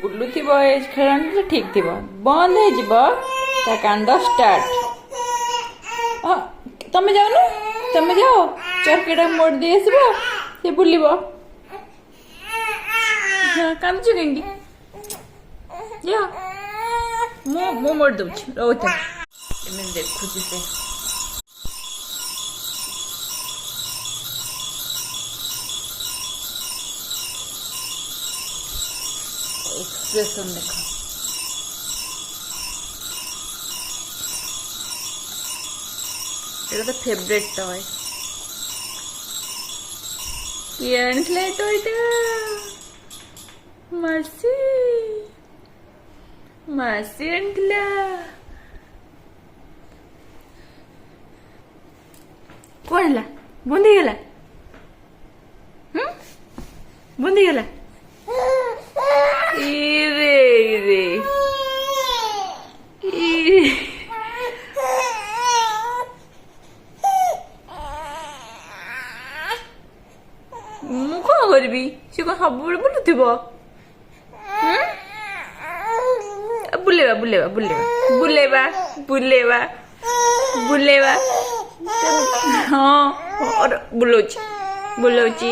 बुलुथिबो ए खेळाणी ठीक थिबो बंद हे जिवो ता कांद स्टार्ट तमे जाओ ना तमे जाओ चरकेटा मोड़ दे आसबो से बुलिबो हां कांदछु केंगी जा मो मोड़ दउछ रोता एमे देखुची से एक्सप्रेशन देखो এটা তো ফেভারিট টয় কি আনলে টয়টা মাসি মাসি আনলা কোনলা বন্ধ গেল বন্ধ গেল ইরে ইরে ମୁଁ କଣ କରିବି ସେ କଣ ସବୁବେଳେ ବୁଲୁଥିବ ବୁଲେଇବା ବୁଲେଇବା ବୁଲେଇବା ବୁଲେଇବା ବୁଲେଇବା ବୁଲେଇବା ହଁ ବୁଲଉଛି ବୁଲଉଛି